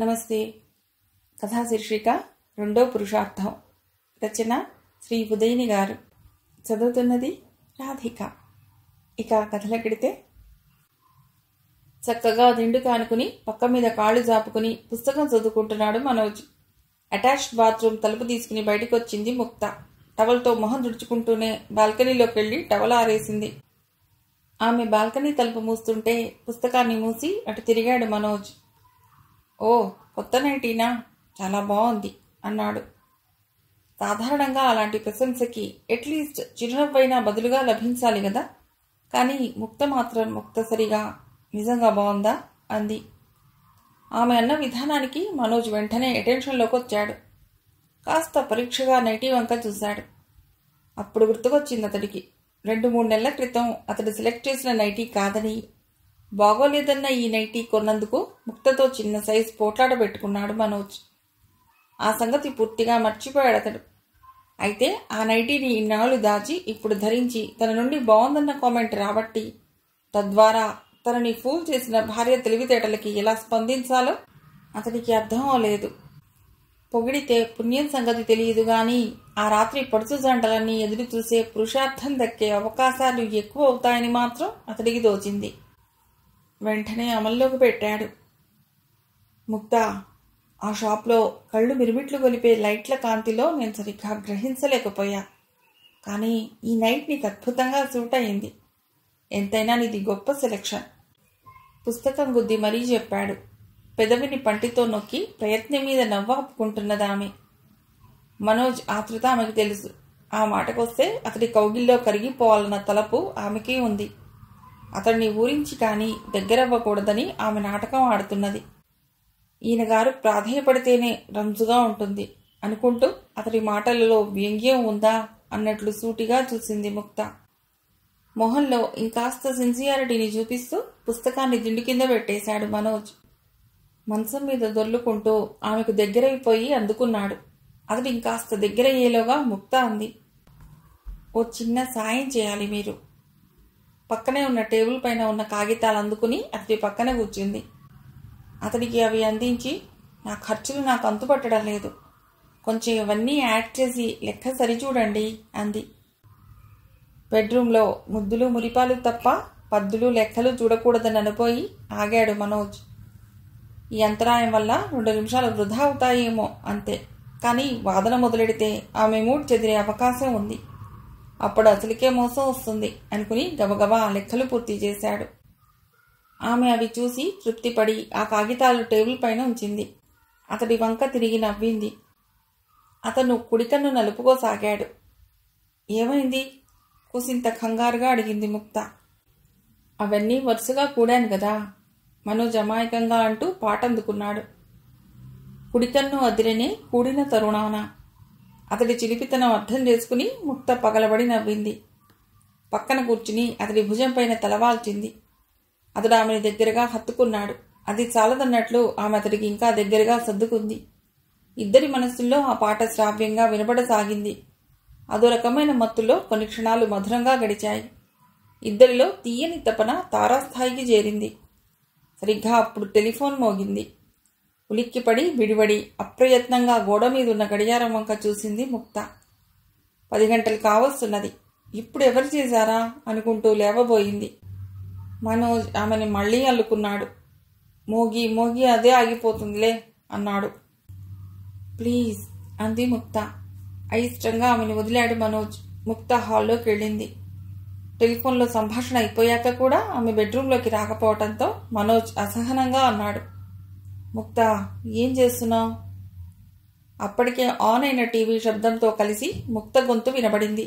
నమస్తే. కథా శీర్షిక రెండో పురుషార్థం. రచన శ్రీ ఉదయని గారు. చదువుతున్నది రాధిక. ఇక కథలకెడితే, చక్కగా దిండు కానుకుని పక్క మీద కాళ్ళు జాపుకుని పుస్తకం చదువుకుంటున్నాడు మనోజ్. అటాచ్డ్ బాత్రూమ్ తలుపు తీసుకుని బయటికి వచ్చింది ముక్త. టవల్తో మొహం తుడుచుకుంటూనే బాల్కనీలోకి వెళ్ళి టవల్ ఆరేసింది. ఆమె బాల్కనీ తలుపు మూస్తుంటే పుస్తకాన్ని మూసి అటు తిరిగాడు మనోజ్. ఓ, కొత్త నైటీనా? చాలా బాగుంది అన్నాడు. సాధారణంగా అలాంటి ప్రశంసకి అట్లీస్ట్ చిరునవ్వైనా బదులుగా లభించాలి కదా. కానీ ముక్త మాత్రం ముక్తసరిగా నిజంగా బాగుందా అంది. ఆమె అన్న విధానానికి మనోజ్ వెంటనే అటెన్షన్లోకి వచ్చాడు. కాస్త పరీక్షగా నైటీ వంక చూశాడు. అప్పుడు గుర్తుకొచ్చింది అతడికి 2-3 నెలల క్రితం అతడు సెలెక్ట్ చేసిన నైటీ కాదని, బాగోలేదన్న ఈ నైటీ కొన్నందుకు ముక్తతో చిన్న సైజు పోట్లాట పెట్టుకున్నాడు మనోజ్. ఆ సంగతి పూర్తిగా మర్చిపోయాడు అతడు. అయితే ఆ నైటీని ఇన్నాళ్ళు దాచి ఇప్పుడు ధరించి తన నుండి బాగుందన్న కామెంట్ రాబట్టి, తద్వారా తనని ఫూల్ చేసిన భార్య తెలివితేటలకి ఎలా స్పందించాలో అతడికి అర్థం అవలేదు. పొగిడితే పుణ్యం సంగతి తెలియదు గాని ఆ రాత్రి పడుచు జంటలన్నీ ఎదురు చూసే పురుషార్థం దక్కే అవకాశాలు ఎక్కువ అవుతాయని మాత్రం అతడికి తోచింది. వెంటనే అమల్లోకి పెట్టాడు. ముక్త, ఆ షాప్లో కళ్ళు మిరుమిట్లు గొలిపే లైట్ల కాంతిలో నేను సరిగ్గా గ్రహించలేకపోయా. కానీ ఈ నైట్ నీకు అద్భుతంగా సూట్ అయింది. ఎంతైనా నీది గొప్ప సెలెక్షన్. పుస్తకం గుద్ది మరీ చెప్పాడు. పెదవిని పంటితో నొక్కి ప్రయత్నం మీద నవ్వాపుకుంటున్నదామె. మనోజ్ ఆతృత ఆమెకు తెలుసు. ఆ మాటకొస్తే అతడి కౌగిల్లో కరిగిపోవాలన్న తలపు ఆమెకి ఉంది. అతడిని ఊరించి కానీ దగ్గరవ్వకూడదని ఆమె నాటకం ఆడుతున్నది. ఈయన గారు ప్రాధేయపడితేనే రంజుగా ఉంటుంది అనుకుంటూ అతడి మాటలలో వ్యంగ్యం ఉందా అన్నట్లు సూటిగా చూసింది ముక్త. మొహంలో ఇంకాస్త సిన్సియారిటీని చూపిస్తూ పుస్తకాన్ని దిండు కింద పెట్టేశాడు మనోజ్. మంచం మీద దొర్లుకుంటూ ఆమెకు దగ్గరైపోయి అందుకున్నాడు. అతడు ఇంకాస్త దగ్గరయ్యేలోగా ముక్త అంది, ఓ చిన్న సాయం చేయాలి మీరు. పక్కనే ఉన్న టేబుల్ పైన ఉన్న కాగితాలు అందుకుని అతడి పక్కన కూర్చుంది. అతడికి అవి అందించి, నా ఖర్చులు నాకు అంతుపట్టడం లేదు, కొంచెం ఇవన్నీ యాడ్ చేసి లెక్క సరిచూడండి అంది. బెడ్రూమ్లో ముద్దులు మురిపాలు తప్ప పద్దులు లెక్కలు చూడకూడదని అనుపోయి ఆగాడు మనోజ్. ఈ అంతరాయం వల్ల 2 నిమిషాలు వృధా అవుతాయేమో అంతే. కానీ వాదన మొదలెడితే ఆమె మూడ్ చెదిరే అవకాశం ఉంది. అప్పుడు అసలుకే మోసం వస్తుంది అనుకుని గబగబా లెక్కలు పూర్తి చేశాడు. ఆమె అవి చూసి తృప్తిపడి ఆ కాగితాలు టేబుల్ పైన ఉంచింది. అతడి వంక తిరిగి నవ్వింది. అతను కుడికన్ను నలుపుకోసాగాడు. ఏమైంది? కుసింత కంగారుగా అడిగింది ముక్త. అవన్నీ వరుసగా కూడాను కదా మనోజ్ అమాయకంగా అంటూ పాటందుకున్నాడు. కుడికన్ను అదిరనే కూడిన తరుణాన. అతడి చిలిపితనం అర్థం చేసుకుని ముక్త పగలబడి నవ్వింది. పక్కన కూర్చుని అతడి భుజం పైన తలవాల్చింది. అతడు ఆమెను దగ్గరగా హత్తుకున్నాడు. అది చాలదన్నట్లు ఆమె అతడికి ఇంకా దగ్గరగా సర్దుకుంది. ఇద్దరి మనస్సుల్లో ఆ పాట శ్రావ్యంగా వినపడసాగింది. అదో రకమైన మత్తులో కొన్ని క్షణాలు మధురంగా గడిచాయి. ఇద్దరిలో తీయని తపన తారాస్థాయికి చేరింది. సరిగ్గా అప్పుడు టెలిఫోన్ మోగింది. ఉలిక్కిపడి విడివడి అప్రయత్నంగా గోడ మీద ఉన్న గడియారం వంక చూసింది ముక్త. 10 గంటలు కావస్తున్నది. ఇప్పుడు ఎవరు చేశారా అనుకుంటూ లేవబోయింది. మనోజ్ ఆమెని మళ్లీ అల్లుకున్నాడు. మోగి మోగి అదే ఆగిపోతుందిలే అన్నాడు. ప్లీజ్ అంది ముక్త. అయిష్టంగా ఆమెను వదిలాడు మనోజ్. ముక్త హాల్లోకి వెళ్ళింది. టెలిఫోన్లో సంభాషణ అయిపోయాక కూడా ఆమె బెడ్రూంలోకి రాకపోవటంతో మనోజ్ అసహనంగా అన్నాడు, ముక్త, ఏం చేస్తున్నావు? అప్పటికే ఆన్ అయిన టీవీ శబ్దంతో కలిసి ముక్త గొంతు వినబడింది.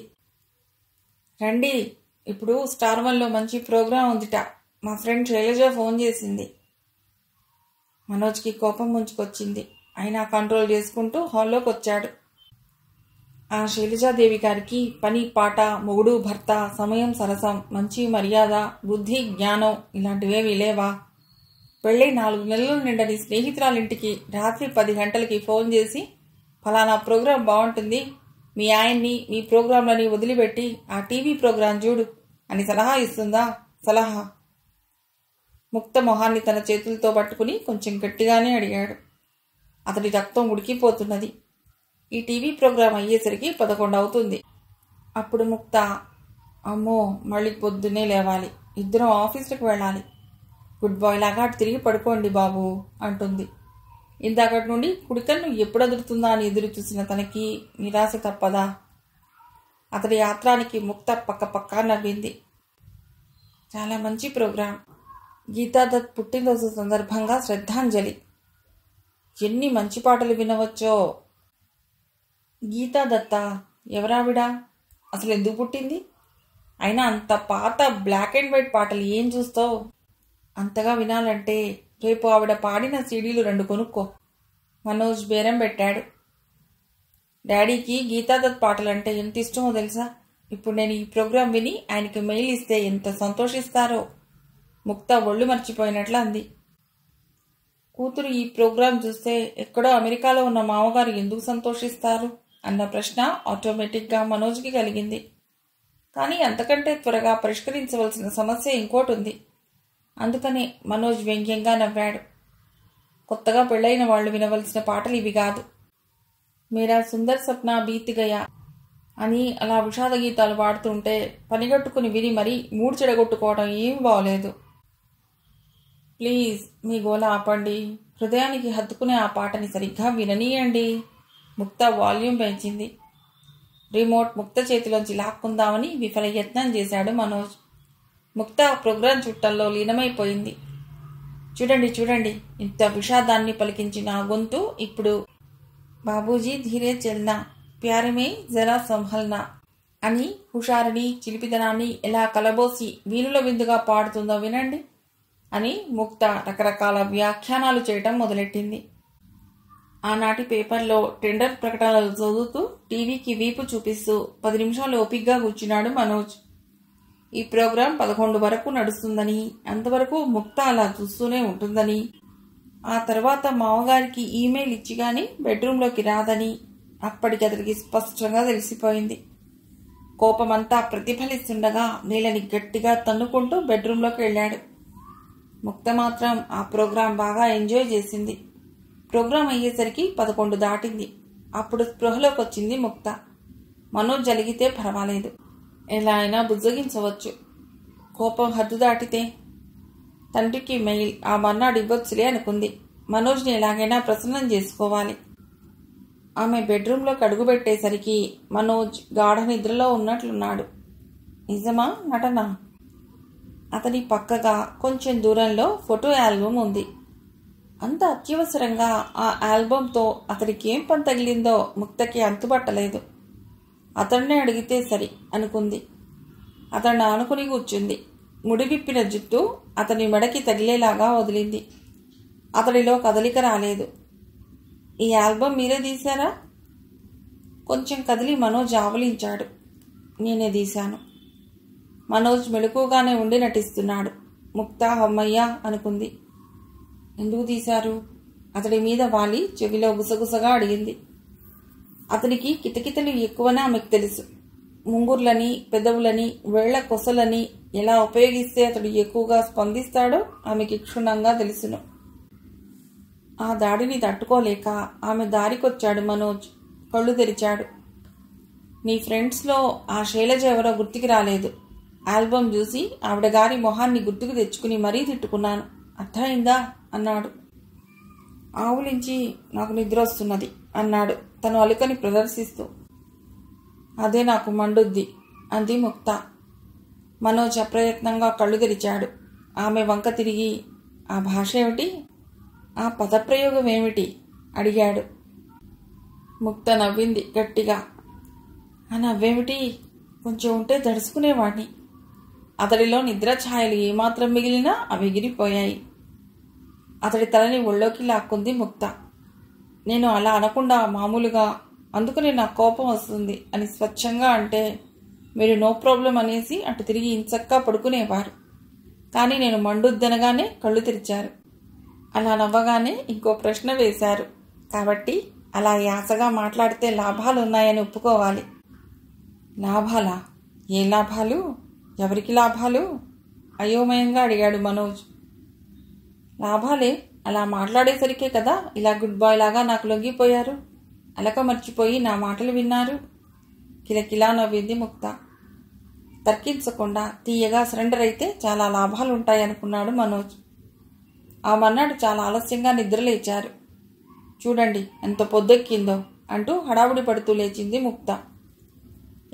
రండి, ఇప్పుడు స్టార్ 1లో మంచి ప్రోగ్రాం ఉందిట. మా ఫ్రెండ్ శైలజ ఫోన్ చేసింది. మనోజ్కి కోపం ముంచుకొచ్చింది. అయినా కంట్రోల్ చేసుకుంటూ హాల్లోకి వచ్చాడు. ఆ శైలజాదేవి గారికి పని పాట, మొగుడు భర్త, సమయం సరసం, మంచి మర్యాద, బుద్ధి జ్ఞానం ఇలాంటివేవీ లేవా? పెళ్ళై 4 నెలలు నిండని స్నేహితురాలింటికి రాత్రి 10 గంటలకి ఫోన్ చేసి, ఫలానా ప్రోగ్రాం బాగుంటుంది, మీ ఆయన్ని మీ ప్రోగ్రాంలని వదిలిపెట్టి ఆ టీవీ ప్రోగ్రాం చూడు అని సలహా ఇస్తుందా? సలహా. ముక్త మొహాన్ని తన చేతులతో పట్టుకుని కొంచెం గట్టిగానే అడిగాడు. అతడి రక్తం ఉడికిపోతున్నది. ఈ టీవీ ప్రోగ్రాం అయ్యేసరికి 11 అవుతుంది. అప్పుడు ముక్త, అమ్మో మళ్ళీ పొద్దున్నే లేవాలి, ఇద్దరం ఆఫీసులకు వెళ్ళాలి, గుడ్ బాయ్ లాగా అటు తిరిగి పడుకోండి బాబు అంటుంది. ఇందాకటి నుండి కుడికన్ను ఎప్పుడు అదురుతుందా అని ఎదురు చూసిన తనకి నిరాశ తప్పదా? అతడి యాత్రానికి ముక్త పక్క నవ్వింది. చాలా మంచి ప్రోగ్రాం. గీతాదత్ పుట్టినరోజు సందర్భంగా శ్రద్ధాంజలి. ఎన్ని మంచి పాటలు వినవచ్చో. గీతాదత్త ఎవరావిడా? అసలు ఎందుకు పుట్టింది? అయినా అంత పాత బ్లాక్ అండ్ వైట్ పాటలు ఏం చూస్తావు? అంతగా వినాలంటే రేపు ఆవిడ పాడిన సీడీలు 2 కొనుక్కో. మనోజ్ బేరం పెట్టాడు. డాడీకి గీతాదత్ పాటలంటే ఎంత ఇష్టమో తెలుసా? ఇప్పుడు నేను ఈ ప్రోగ్రాం విని ఆయనకి మెయిల్ ఇస్తే ఎంత సంతోషిస్తారో. ముక్త ఒళ్ళు మర్చిపోయినట్లు అంది. కూతురు ఈ ప్రోగ్రాం చూస్తే ఎక్కడో అమెరికాలో ఉన్న మామగారు ఎందుకు సంతోషిస్తారు అన్న ప్రశ్న ఆటోమేటిక్గా మనోజ్కి కలిగింది. కానీ అంతకంటే త్వరగా పరిష్కరించవలసిన సమస్య ఇంకోటి ఉంది. అందుకనే మనోజ్ వ్యంగ్యంగా నవ్వాడు. కొత్తగా పెళ్ళైన వాళ్ళు వినవలసిన పాటలు ఇవి కాదు. మేరా సుందర్ సప్నా బీత్ గయా అని అలా విషాద గీతాలు పాడుతుంటే పనిగట్టుకుని విని మరీ మూడు చెడగొట్టుకోవడం ఏం బాగోలేదు. ప్లీజ్ మీ గోల ఆపండి, హృదయానికి హత్తుకునే ఆ పాటని సరిగ్గా విననీయండి. ముక్త వాల్యూమ్ పెంచింది. రిమోట్ ముక్త చేతిలోంచి లాక్కుందామని విఫల యత్నం చేశాడు మనోజ్. ముక్త ఆ ప్రోగ్రాం చుట్టంలో లీనమైపోయింది. చూడండి చూడండి, ఇంత విషాదాన్ని పలికించిన ఆ గొంతు ఇప్పుడు బాబూజీ ధీరే చల్నా, ప్యారమే జరా సంభల్నా అని హుషారిని చిలిపిదనాన్ని ఎలా కలబోసి వీణుల విందుగా పాడుతుందో వినండి అని ముక్త రకరకాల వ్యాఖ్యానాలు చేయటం మొదలెట్టింది. ఆనాటి పేపర్లో టెండర్ ప్రకటనలు చదువుతూ టీవీకి వీపు చూపిస్తూ 10 నిమిషాలు ఓపిగ్గా కూర్చున్నాడు మనోజ్. ఈ ప్రోగ్రాం 11 వరకు నడుస్తుందని, అంతవరకు ముక్త అలా చూస్తూనే ఉంటుందని, ఆ తర్వాత మామగారికి ఈమెయిల్ ఇచ్చి గాని బెడ్రూంలోకి రాదని అప్పటికి అతడికి స్పష్టంగా తెలిసిపోయింది. కోపమంతా ప్రతిఫలిస్తుండగా నీళ్ళని గట్టిగా తన్నుకుంటూ బెడ్రూంలోకి వెళ్ళాడు. ముక్త మాత్రం ఆ ప్రోగ్రాం బాగా ఎంజాయ్ చేసింది. ప్రోగ్రాం అయ్యేసరికి 11 దాటింది. అప్పుడు స్పృహలోకి వచ్చింది ముక్త. మనోజ్ జరిగితే పర్వాలేదు, ఎలా అయినా బుజ్జగించవచ్చు. కోపం హద్దు దాటితే తండ్రికి మెయిల్ ఆ మర్నాడు ఇవ్వచ్చులే అనుకుంది. మనోజ్ని ఎలాగైనా ప్రసన్నం చేసుకోవాలి. ఆమె బెడ్రూంలోకి అడుగుపెట్టేసరికి మనోజ్ గాఢ నిద్రలో ఉన్నట్లున్నాడు. నిజమా నటనా? అతని పక్కగా కొంచెం దూరంలో ఫోటో ఆల్బమ్ ఉంది. అంత అత్యవసరంగా ఆ ఆల్బంతో అతడికి ఏం పని తగిలిందో ముక్తకి అంతుపట్టలేదు. అతన్నే అడిగితే సరి అనుకుంది. అతన్ని ఆనుకుని కూర్చుంది. ముడివిప్పిన జుట్టు అతని మెడకి తగిలేలాగా వదిలింది. అతడిలో కదలిక రాలేదు. ఈ ఆల్బమ్ మీరే తీశారా? కొంచెం కదిలి మనోజ్ ఆవలించాడు. నేనే తీశాను. మనోజ్ మెలకుగానే ఉండి నటిస్తున్నాడు. ముక్త అమ్మయ్యా అనుకుంది. ఎందుకు తీశారు? అతడి మీద వాలి చెవిలో గుసగుసగా అడిగింది. అతనికి కితకితలు ఎక్కువని ఆమెకు తెలుసు. ముంగుర్లని, పెదవులని, వేళ్ల కొసలని ఎలా ఉపయోగిస్తే అతడు ఎక్కువగా స్పందిస్తాడో ఆమెకి క్షుణ్ణంగా తెలుసును. ఆ దాడిని తట్టుకోలేక ఆమె దారికొచ్చాడు మనోజ్. కళ్ళు తెరిచాడు. నీ ఫ్రెండ్స్లో ఆ శైలజ ఎవరో గుర్తుకి రాలేదు. ఆల్బమ్ చూసి ఆవిడ గారి మొహాన్ని గుర్తుకు తెచ్చుకుని మరీ తిట్టుకున్నాను, అర్థమైందా అన్నాడు. ఆవులించి నాకు నిద్ర వస్తున్నది అన్నాడు తను అలుకని ప్రదర్శిస్తూ. అదే నాకు మండుద్ది అంది ముక్త. మనోజ్ అప్రయత్నంగా కళ్ళు తెరిచాడు. ఆమె వంక తిరిగి ఆ భాష ఏమిటి, ఆ పదప్రయోగం ఏమిటి అడిగాడు. ముక్త నవ్వింది గట్టిగా. ఆ నవ్వేమిటి, కొంచెం ఉంటే దడుచుకునేవాణ్ణి. అతడిలో నిద్ర ఛాయలు ఏమాత్రం మిగిలినా అవి ఎగిరిపోయాయి. అతడి తలని ఒళ్ళోకి లాక్కుంది ముక్త. నేను అలా అనకుండా మామూలుగా, అందుకని నాకు కోపం వస్తుంది అని స్వచ్ఛంగా అంటే మీరు నో ప్రాబ్లం అనేసి అటు తిరిగి ఇంచక్కా పడుకునేవారు. కానీ నేను మండుద్దనగానే కళ్ళు తెరిచారు. అలా నవ్వగానే ఇంకో ప్రశ్న వేశారు. కాబట్టి అలా యాసగా మాట్లాడితే లాభాలున్నాయని ఒప్పుకోవాలి. లాభాలా? ఏ లాభాలు? ఎవరికి లాభాలు? అయోమయంగా అడిగాడు మనోజ్. లాభాలే, అలా మాట్లాడేసరికే కదా ఇలా గుడ్ బాయ్ లాగా నాకు లొంగిపోయారు. అలక మర్చిపోయి నా మాటలు విన్నారు. కిలకిలా నవ్వింది ముక్త. తర్కించకుండా తీయగా సరెండర్ అయితే చాలా లాభాలుంటాయనుకున్నాడు మనోజ్. ఆ మర్నాడు చాలా ఆలస్యంగా నిద్రలేచారు. చూడండి ఎంత పొద్దెక్కిందో అంటూ హడావుడి పడుతూ లేచింది ముక్త.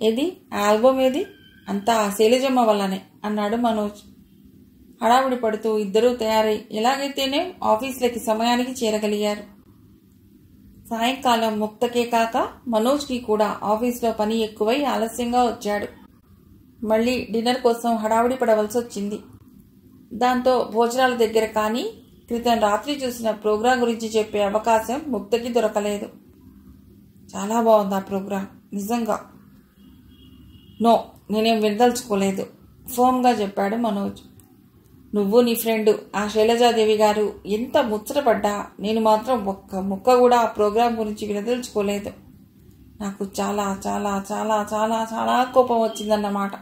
ఏది ఆల్బమ్ ఏది? అంతా శైలజమ్మ వల్లనే అన్నాడు మనోజ్. హడావుడి పడుతూ ఇద్దరూ తయారై ఎలాగైతేనే ఆఫీసులకి సమయానికి చేరగలిగారు. సాయంకాలం ముక్తకే కాక మనోజ్కి కూడా ఆఫీసులో పని ఎక్కువై ఆలస్యంగా వచ్చాడు. మళ్ళీ డిన్నర్ కోసం హడావుడి పడవలసి వచ్చింది. దాంతో భోజనాల దగ్గర కానీ క్రితం రాత్రి చూసిన ప్రోగ్రాం గురించి చెప్పే అవకాశం ముక్తకి దొరకలేదు. చాలా బాగుంది ఆ ప్రోగ్రాం, నిజంగా. నో, నేనేం వినదలుచుకోలేదు ఫోమ్గా చెప్పాడు మనోజ్. నువ్వు నీ ఫ్రెండ్ ఆ శైలజాదేవి గారు ఎంత ముచ్చటపడ్డా నేను మాత్రం ఒక్క ముక్క కూడా ఆ ప్రోగ్రాం గురించి వినదలుచుకోలేదు. నాకు చాలా చాలా చాలా చాలా చాలా కోపం వచ్చిందన్నమాట.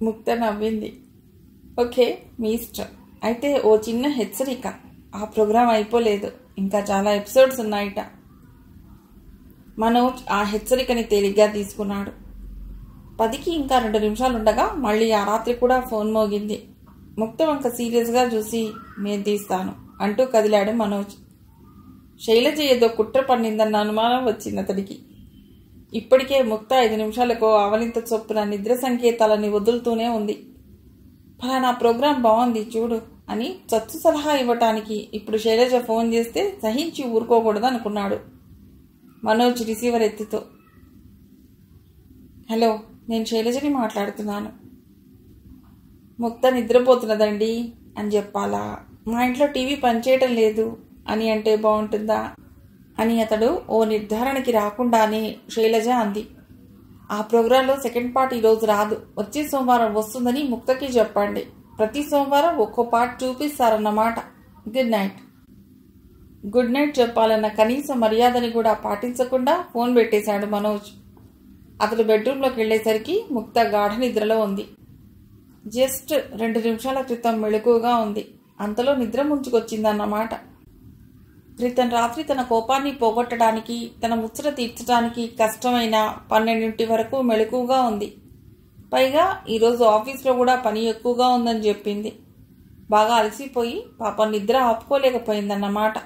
ముక్త నవ్వింది. ఓకే, మీ ఇష్టం. అయితే ఓ చిన్న హెచ్చరిక, ఆ ప్రోగ్రాం అయిపోలేదు, ఇంకా చాలా ఎపిసోడ్స్ ఉన్నాయిట. మనోజ్ ఆ హెచ్చరికని తేలిగ్గా తీసుకున్నాడు. 10కి ఇంకా 2 నిమిషాలుండగా మళ్ళీ ఆ రాత్రి కూడా ఫోన్ మోగింది. ముక్త వంక సీరియస్గా చూసి నేను తీస్తాను అంటూ కదిలాడు మనోజ్. శైలజ ఏదో కుట్ర పన్నిందన్న అనుమానం వచ్చింది అతడికి. ఇప్పటికే ముక్త 5 నిమిషాలకు ఆవలింత చొప్పున నిద్ర సంకేతాలని వదులుతూనే ఉంది. ఫలానా ప్రోగ్రాం బాగుంది చూడు అని చచ్చు సలహా ఇవ్వటానికి ఇప్పుడు శైలజ ఫోన్ చేస్తే సహించి ఊరుకోకూడదు అనుకున్నాడు. మనోజ్ రిసీవర్ ఎత్తుతో, హలో, నేను శైలజని మాట్లాడుతున్నాను. ముక్త నిద్రపోతున్నదండి అని చెప్పాలా, మా ఇంట్లో టీవీ పనిచేయటం లేదు అని అంటే బాగుంటుందా అని అతడు ఓ నిర్ధారణకి రాకుండానే శైలజ అంది. ఆ ప్రోగ్రాంలో సెకండ్ పార్ట్ ఈరోజు రాదు, వచ్చే సోమవారం వస్తుందని ముక్తకి చెప్పండి. ప్రతి సోమవారం ఒక్కో పార్ట్ చూపిస్తారన్నమాట. Good night. గుడ్ నైట్ చెప్పాలన్న కనీస మర్యాదని కూడా పాటించకుండా ఫోన్ పెట్టేశాడు మనోజ్. అతడు బెడ్రూమ్లోకి వెళ్లేసరికి ముక్త గాఢ నిద్రలో ఉంది. జస్ట్ 2 నిమిషాల క్రితం మెళకువగా ఉంది. అంతలో నిద్ర ముంచుకొచ్చిందన్నమాట. క్రితం రాత్రి తన కోపాన్ని పోగొట్టడానికి, తన ముచ్చట తీర్చడానికి కష్టమైన 12 వరకు మెళకువగా ఉంది. పైగా ఈరోజు ఆఫీస్లో కూడా పని ఎక్కువగా ఉందని చెప్పింది. బాగా అలసిపోయి పాపం నిద్ర ఆపుకోలేకపోయిందన్నమాట.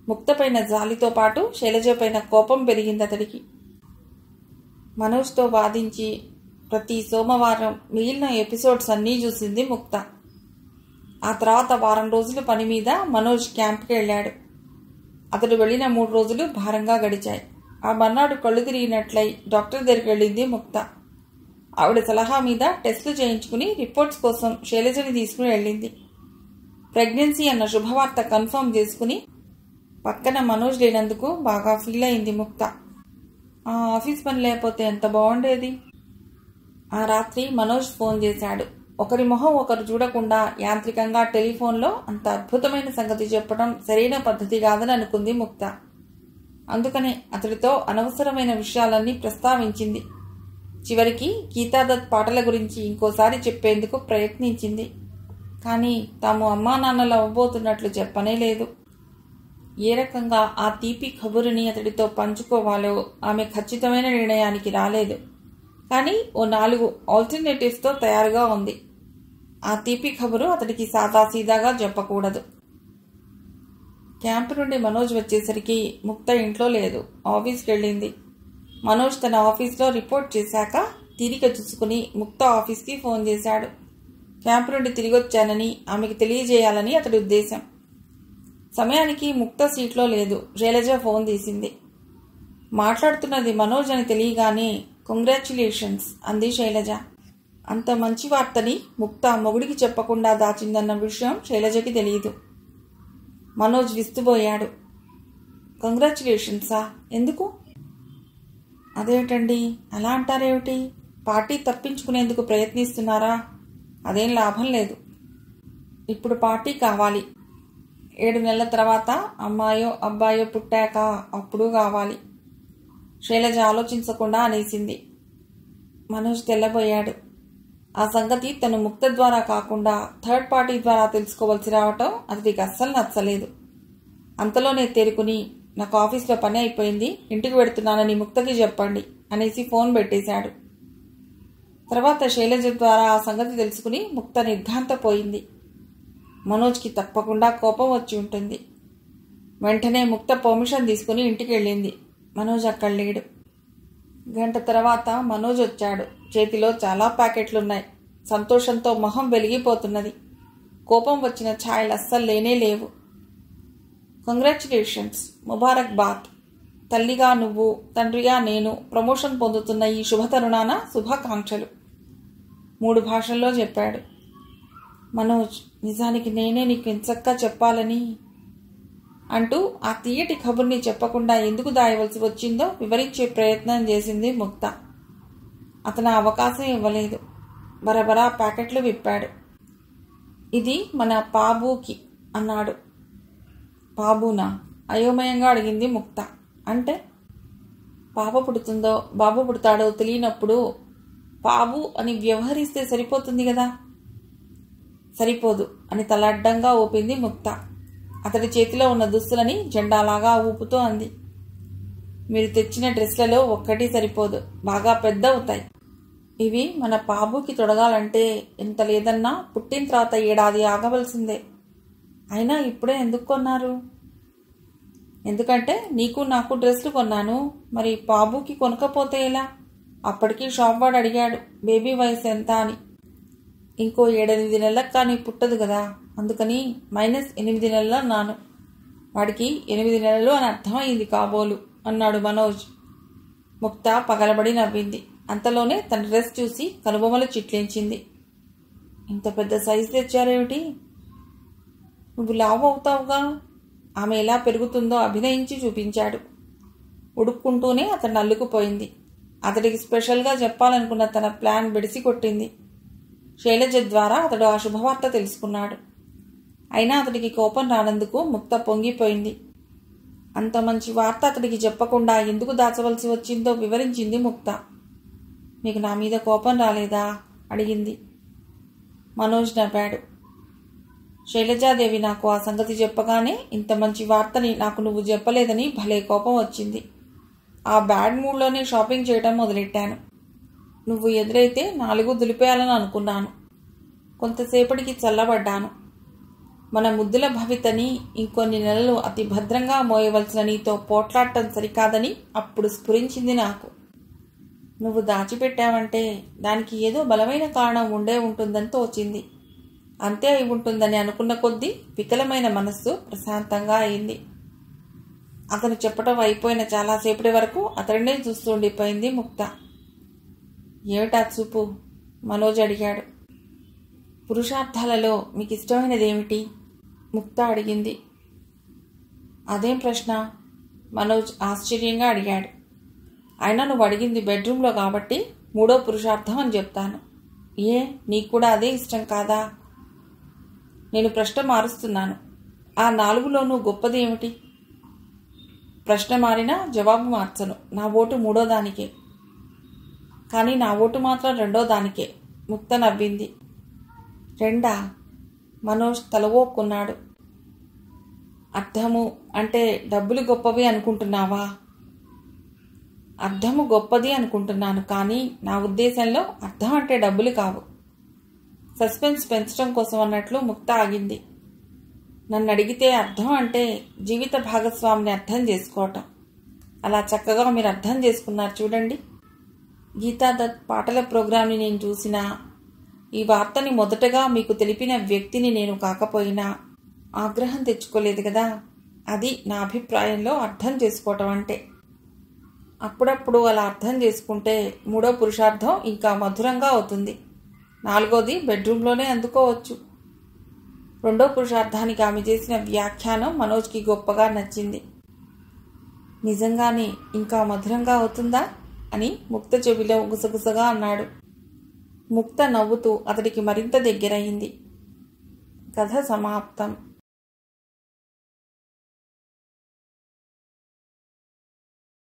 ముక్తపైన జాలితో పాటు శైలజపైన కోపం పెరిగింది అతడికి. మనోజ్తో వాదించి ప్రతి సోమవారం మిగిలిన ఎపిసోడ్స్ అన్నీ చూసింది ముక్త. ఆ తర్వాత వారం రోజులు పని మీద మనోజ్ క్యాంప్కి వెళ్ళాడు. అతడు వెళ్ళిన 3 రోజులు భారంగా గడిచాయి. ఆ మర్నాడు కళ్ళు తిరిగినట్లయి డాక్టర్ దగ్గరికి వెళ్ళింది ముక్త. ఆవిడ సలహా మీద టెస్టులు చేయించుకుని రిపోర్ట్స్ కోసం శైలజని తీసుకుని వెళ్ళింది. ప్రెగ్నెన్సీ అన్న శుభవార్త కన్ఫర్మ్ చేసుకుని పక్కన మనోజ్ లేనందుకు బాగా ఫీల్ అయింది ముక్త. ఆ ఆఫీస్ పని లేకపోతే ఎంత బాగుండేది. ఆ రాత్రి మనోజ్ ఫోన్ చేశాడు. ఒకరి మొహం ఒకరు చూడకుండా యాంత్రికంగా టెలిఫోన్లో అంత అద్భుతమైన సంగతి చెప్పడం సరైన పద్ధతి కాదని అనుకుంది ముక్త. అందుకనే అతడితో అనవసరమైన విషయాలన్నీ ప్రస్తావించింది. చివరికి గీతాదత్ పాటల గురించి ఇంకోసారి చెప్పేందుకు ప్రయత్నించింది. కానీ తాము అమ్మా నాన్నలు అవ్వబోతున్నట్లు చెప్పనే లేదు. ఏ రకంగా ఆ తీపి కబురుని అతడితో పంచుకోవాలో ఆమె ఖచ్చితమైన నిర్ణయానికి రాలేదు. కానీ ఓ 4 ఆల్టర్నేటివ్స్తో తయారుగా ఉంది. ఆ తీపి ఖబరు అతడికి సాదాసీదాగా చెప్పకూడదు. క్యాంపు నుండి మనోజ్ వచ్చేసరికి ముక్త ఇంట్లో లేదు, ఆఫీస్కి వెళ్ళింది. మనోజ్ తన ఆఫీస్లో రిపోర్ట్ చేశాక తీరిక చూసుకుని ముక్త ఆఫీస్కి ఫోన్ చేశాడు. క్యాంపు నుండి తిరిగి వచ్చానని ఆమెకి తెలియజేయాలని అతడి ఉద్దేశం. సమయానికి ముక్త సీట్లో లేదు. శైలజ ఫోన్ తీసింది. మాట్లాడుతున్నది మనోజ్ అని తెలియగానే కంగ్రాచ్యులేషన్స్ అంది శైలజ. అంత మంచి వార్తని ముక్త మొగుడికి చెప్పకుండా దాచిందన్న విషయం శైలజకి తెలియదు. మనోజ్ విస్తుపోయాడు. కంగ్రాచ్యులేషన్సా? ఎందుకు? అదేమిటండి అలా అంటారేమిటి? పార్టీ తప్పించుకునేందుకు ప్రయత్నిస్తున్నారా? అదేం లాభం లేదు. ఇప్పుడు పార్టీ కావాలి. 7 నెలల తర్వాత అమ్మాయో అబ్బాయో పుట్టాక అప్పుడు కావాలి. శైలజ ఆలోచించకుండా అనేసింది. మనోజ్ తెల్లబోయాడు. ఆ సంగతి తను ముక్త ద్వారా కాకుండా థర్డ్ పార్టీ ద్వారా తెలుసుకోవాల్సి రావటం అతడికి అస్సలు నచ్చలేదు. అంతలోనే తేరుకుని, నాకు ఆఫీస్లో పని అయిపోయింది, ఇంటికి వెడుతున్నానని ముక్తకి చెప్పండి అనేసి ఫోన్ పెట్టేశాడు. తర్వాత శైలజ ద్వారా ఆ సంగతి తెలుసుకుని ముక్త నిర్ఘాంతపోయింది. మనోజ్కి తప్పకుండా కోపం వచ్చి ఉంటుంది. వెంటనే ముక్త పర్మిషన్ తీసుకుని ఇంటికి వెళ్ళింది. మనోజ్ అక్కడ లేడు. గంట తర్వాత మనోజ్ వచ్చాడు. చేతిలో చాలా ప్యాకెట్లున్నాయి. సంతోషంతో మొహం వెలిగిపోతున్నది. కోపం వచ్చిన ఛాయలు అస్సలు లేనే లేవు. కంగ్రాచ్యులేషన్స్, ముబారక్ బాత్. తల్లిగా నువ్వు, తండ్రిగా నేను ప్రమోషన్ పొందుతున్న ఈ శుభతరుణాన శుభాకాంక్షలు 3 భాషల్లో చెప్పాడు. మనోజ్, నిజానికి నేనే నీకు ఎంచక్కా చెప్పాలని అంటూ ఆ తీయటి కబుర్ని చెప్పకుండా ఎందుకు దాయవలసి వచ్చిందో వివరించే ప్రయత్నం చేసింది ముక్త. అతను అవకాశం ఇవ్వలేదు. బరబరా ప్యాకెట్లు విప్పాడు. ఇది మన పాబుకి అన్నాడు. పాబునా? అయోమయంగా అడిగింది ముక్త. అంటే పాప పుడుతుందో బాబు పుడతాడో తెలియనప్పుడు పాబు అని వ్యవహరిస్తే సరిపోతుంది కదా. సరిపోదు అని తల అడ్డంగా ఊపింది ముక్త. అతడి చేతిలో ఉన్న దుస్తులని జెండాలాగా ఊపుతూ అంది. మీరు తెచ్చిన డ్రెస్లలో ఒక్కటి సరిపోదు, బాగా పెద్ద అవుతాయి. ఇవి మన బాబుకి తొడగాలంటే ఎంత లేదన్నా పుట్టిన తర్వాత 7 ఏడాది ఆగవలసిందే. అయినా ఇప్పుడే ఎందుకు కొన్నారు? ఎందుకంటే నీకు నాకు డ్రెస్లు కొన్నాను. మరి బాబుకి కొనకపోతే ఎలా? అప్పటికి షాప్ వాడు అడిగాడు బేబీ వయసు ఎంత అని. ఇంకో 7-8 నెలలకు కానీ పుట్టదు కదా, అందుకని -8 నెలలు అన్నాను. వాడికి 8 నెలలు అని అర్థమైంది కాబోలు అన్నాడు మనోజ్. ముక్త పగలబడి నవ్వింది. అంతలోనే తన డ్రెస్ చూసి కనుబొమ్మలు చిట్లించింది. ఇంత పెద్ద సైజు తెచ్చారేమిటి? నువ్వు లావు అవుతావుగా. ఆమె ఎలా పెరుగుతుందో అభినయించి చూపించాడు. ఉడుక్కుంటూనే అతను అల్లుకుపోయింది. అతడికి స్పెషల్గా చెప్పాలనుకున్న తన ప్లాన్ బెడిసి కొట్టింది. శైలజ ద్వారా అతడు ఆ శుభవార్త తెలుసుకున్నాడు. అయినా అతడికి కోపం రానందుకు ముక్త పొంగిపోయింది. అంత మంచి వార్త అతడికి చెప్పకుండా ఎందుకు దాచవలసి వచ్చిందో వివరించింది ముక్త. నీకు నా మీద కోపం రాలేదా అడిగింది. మనోజ్ నవ్వాడు. శైలజాదేవి నాకు ఆ సంగతి చెప్పగానే ఇంత మంచి వార్తని నాకు నువ్వు చెప్పలేదని భలే కోపం వచ్చింది. ఆ బ్యాడ్ మూడ్లోనే షాపింగ్ చేయడం మొదలెట్టాను. నువ్వు ఎదురైతే 4 దులిపేయాలని అనుకున్నాను. కొంతసేపటికి చల్లబడ్డాను. మన ముద్దుల భవితని ఇంకొన్ని నెలలు అతి భద్రంగా మోయవలసిన నీతో పోట్లాడటం సరికాదని అప్పుడు స్ఫురించింది నాకు. నువ్వు దాచిపెట్టావంటే దానికి ఏదో బలమైన కారణం ఉండే ఉంటుందని తోచింది. అంతే అయి ఉంటుందని అనుకున్న కొద్దీ వికలమైన మనస్సు ప్రశాంతంగా అయింది. అతను చెప్పటం అయిపోయిన చాలాసేపటి వరకు అతడినే చూస్తూ ఉండిపోయింది ముక్త. ఏమిటా చూపు? మనోజ్ అడిగాడు. పురుషార్థాలలో మీకు ఇష్టమైనదేమిటి? ముక్త అడిగింది. అదేం ప్రశ్న? మనోజ్ ఆశ్చర్యంగా అడిగాడు. అయినా నువ్వు అడిగింది బెడ్రూమ్లో కాబట్టి 3వ పురుషార్థం అని చెప్తాను. ఏ, నీకు కూడా అదే ఇష్టం కాదా? నేను ప్రశ్న మారుస్తున్నాను. ఆ 4లోనూ గొప్పది ఏమిటి? ప్రశ్న మారినా జవాబు మార్చను. నా ఓటు 3వ దానికే. కానీ నా ఓటు మాత్రం 2వ దానికే. ముక్త నవ్వింది. 2? మనోజ్ తల ఊపుకున్నాడు. అర్థము అంటే డబ్బులు గొప్పవి అనుకుంటున్నావా? అర్థము గొప్పది అనుకుంటున్నాను, కానీ నా ఉద్దేశంలో అర్థం అంటే డబ్బులు కావు. సస్పెన్స్ పెంచడం కోసం అన్నట్లు ముక్త ఆగింది. నన్ను అడిగితే అర్థం అంటే జీవిత భాగస్వామిని అర్థం చేసుకోవటం. అలా చక్కగా మీరు అర్థం చేసుకున్నారు చూడండి. గీతాదత్ పాటల ప్రోగ్రాంని నేను చూసినా, ఈ వార్తని మొదటగా మీకు తెలిపిన వ్యక్తిని నేను కాకపోయినా ఆగ్రహం తెచ్చుకోలేదు కదా. అది నా అభిప్రాయంలో అర్థం చేసుకోవటం అంటే. అప్పుడప్పుడు అలా అర్థం చేసుకుంటే 3వ పురుషార్థం ఇంకా మధురంగా అవుతుంది. 4వది బెడ్రూమ్లోనే అందుకోవచ్చు. 2వ పురుషార్థానికి ఆమె చేసిన వ్యాఖ్యానం మనోజ్కి గొప్పగా నచ్చింది. నిజంగానే ఇంకా మధురంగా అవుతుందా అని ముక్త చెవిలో గుసగుసగా అన్నాడు. ముక్త నవ్వుతూ అతడికి మరింత దగ్గరయింది. కథ సమాప్తం.